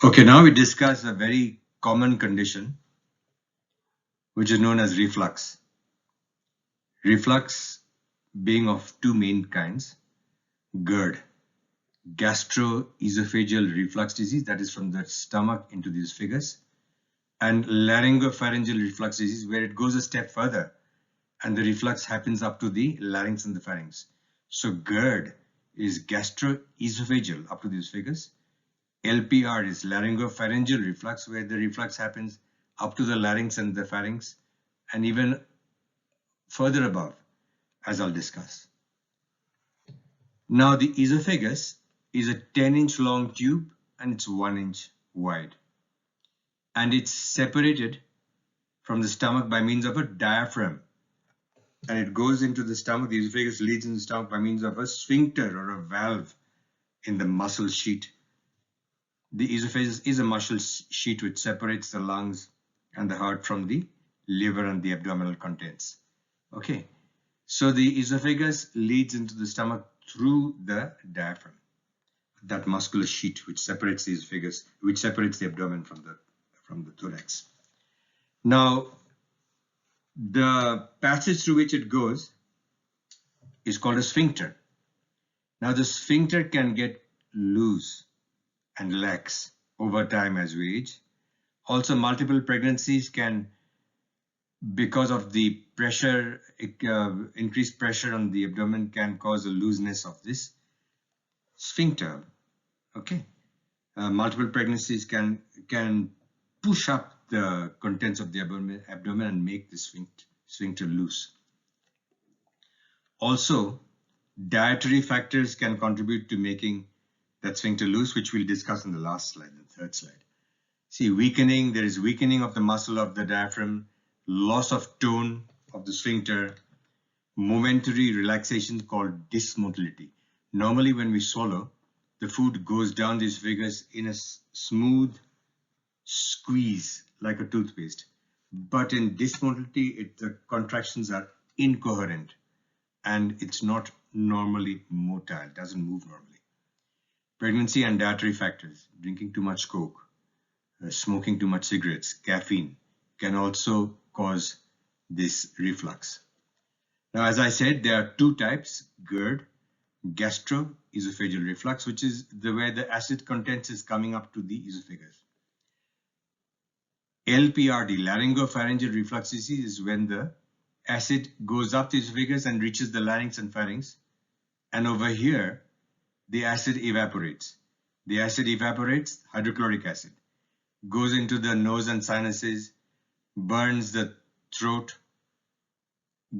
Okay, now we discuss a very common condition which is known as reflux. Reflux being of two main kinds: GERD, gastroesophageal reflux disease, that is from the stomach into the esophagus, and laryngopharyngeal reflux disease, where it goes a step further and the reflux happens up to the larynx and the pharynx. So GERD is gastroesophageal up to the esophagus. LPR is laryngopharyngeal reflux, where the reflux happens up to the larynx and the pharynx, and even further above, as I'll discuss. Now, the esophagus is a 10-inch long tube and it's 1 inch wide. And it's separated from the stomach by means of a diaphragm. And it goes into the stomach, the esophagus leads in the stomach by means of a sphincter or a valve in the muscle sheet. The esophagus is a muscle sheet which separates the lungs and the heart from the liver and the abdominal contents. Okay, so the esophagus leads into the stomach through the diaphragm, that muscular sheet which separates the esophagus, which separates the abdomen from the thorax. Now, the passage through which it goes is called a sphincter. Now, the sphincter can get loose and lax over time as we age. Also, multiple pregnancies can, because of the pressure, increased pressure on the abdomen, can cause a looseness of this sphincter. Okay, multiple pregnancies can push up the contents of the abdomen and make the sphincter loose. Also, dietary factors can contribute to making that sphincter loose, which we'll discuss in the last slide, the third slide. See, weakening, there is weakening of the muscle of the diaphragm, loss of tone of the sphincter, momentary relaxation called dysmotility. Normally, when we swallow, the food goes down the esophagus in a smooth squeeze like a toothpaste. But in dysmotility, the contractions are incoherent and it's not normally motile, it doesn't move normally. Pregnancy and dietary factors, drinking too much Coke, smoking too much cigarettes, caffeine, can also cause this reflux. Now, as I said, there are two types: GERD, gastroesophageal reflux, which is where the acid contents is coming up to the esophagus. LPRD, laryngopharyngeal reflux disease, is when the acid goes up the esophagus and reaches the larynx and pharynx. And over here, the acid evaporates. The acid evaporates, hydrochloric acid, goes into the nose and sinuses, burns the throat,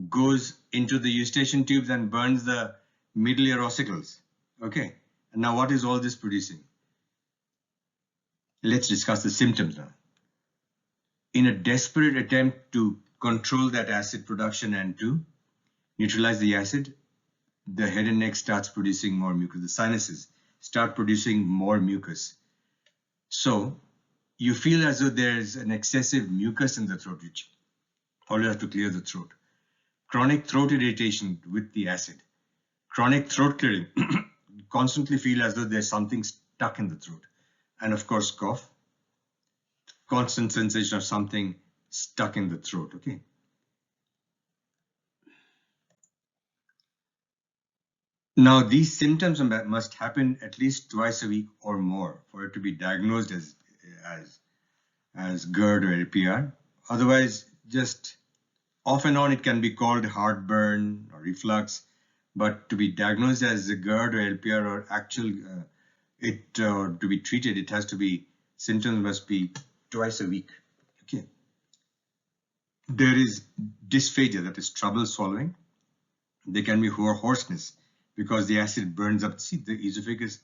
goes into the eustachian tubes and burns the middle ear ossicles. Okay, and now what is all this producing? Let's discuss the symptoms now. In a desperate attempt to control that acid production and to neutralize the acid, the head and neck starts producing more mucus. The sinuses start producing more mucus. So you feel as though there's an excessive mucus in the throat, which always have to clear the throat. Chronic throat irritation with the acid. Chronic throat clearing. Constantly feel as though there's something stuck in the throat. And of course, cough. Constant sensation of something stuck in the throat, okay? Now, these symptoms must happen at least twice a week or more for it to be diagnosed as GERD or LPR. Otherwise, just off and on, it can be called heartburn or reflux. But to be diagnosed as a GERD or LPR or to be treated, it has to be, symptoms must be twice a week. Okay. There is dysphagia, that is trouble swallowing. There can be hoarseness because the acid burns up. See, the esophagus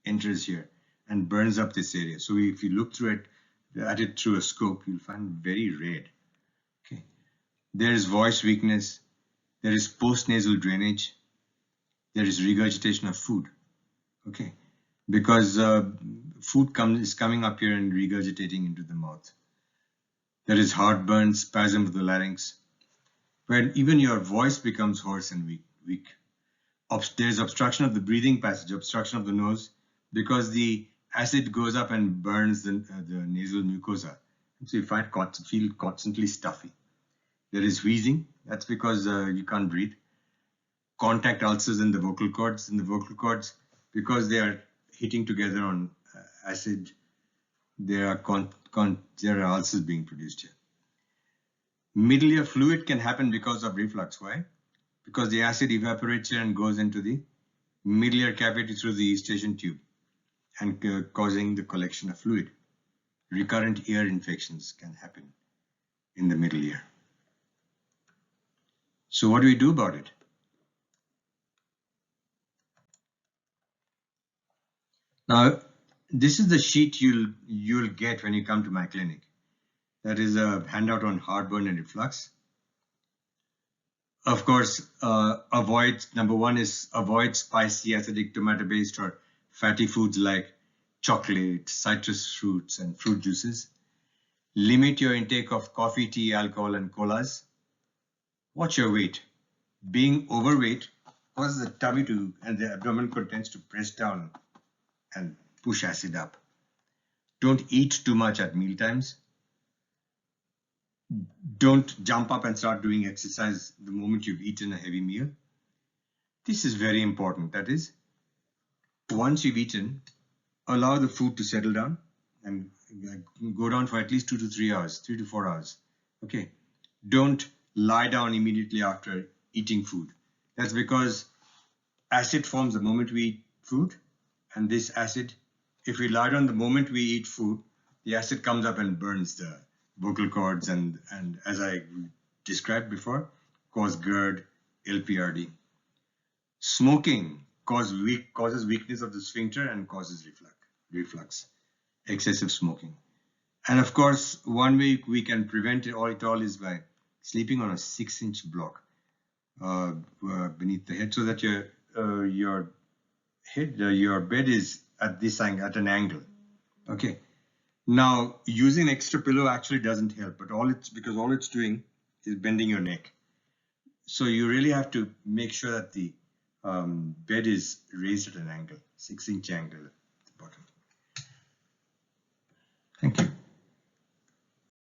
enters here and burns up this area. So if you look through at it through a scope, you'll find very red. Okay. There is voice weakness. There is postnasal drainage. There is regurgitation of food. Okay. Because food is coming up here and regurgitating into the mouth. There is heartburn, spasm of the larynx, where even your voice becomes hoarse and weak. There is obstruction of the breathing passage, obstruction of the nose, because the acid goes up and burns the nasal mucosa. So you feel constantly stuffy. There is wheezing. That's because you can't breathe. Contact ulcers in the vocal cords. In the vocal cords, because they are hitting together on acid, there are ulcers being produced here. Middle ear fluid can happen because of reflux. Why? Because the acid evaporates here and goes into the middle ear cavity through the eustachian tube and causing the collection of fluid. Recurrent ear infections can happen in the middle ear. So what do we do about it? Now, this is the sheet you'll get when you come to my clinic. That is a handout on heartburn and reflux. Of course, number one is avoid spicy, acidic, tomato-based or fatty foods like chocolate, citrus fruits, and fruit juices. Limit your intake of coffee, tea, alcohol, and colas. Watch your weight. Being overweight causes the tummy and the abdominal contents to press down and push acid up. Don't eat too much at meal times. Don't jump up and start doing exercise the moment you've eaten a heavy meal. This is very important. That is, once you've eaten, allow the food to settle down and go down for at least 2 to 3 hours, 3 to 4 hours. Okay. Don't lie down immediately after eating food. That's because acid forms the moment we eat food, and this acid, if we lie down the moment we eat food, the acid comes up and burns the vocal cords and as I described before, cause GERD, LPRD. Smoking causes weakness of the sphincter and causes reflux, excessive smoking. And of course, one way we can prevent it all is by sleeping on a 6-inch block beneath the head, so that your bed is at an angle. Okay. Now, using extra pillow actually doesn't help, but all it's doing is bending your neck. So you really have to make sure that the bed is raised at an angle, 6-inch angle at the bottom.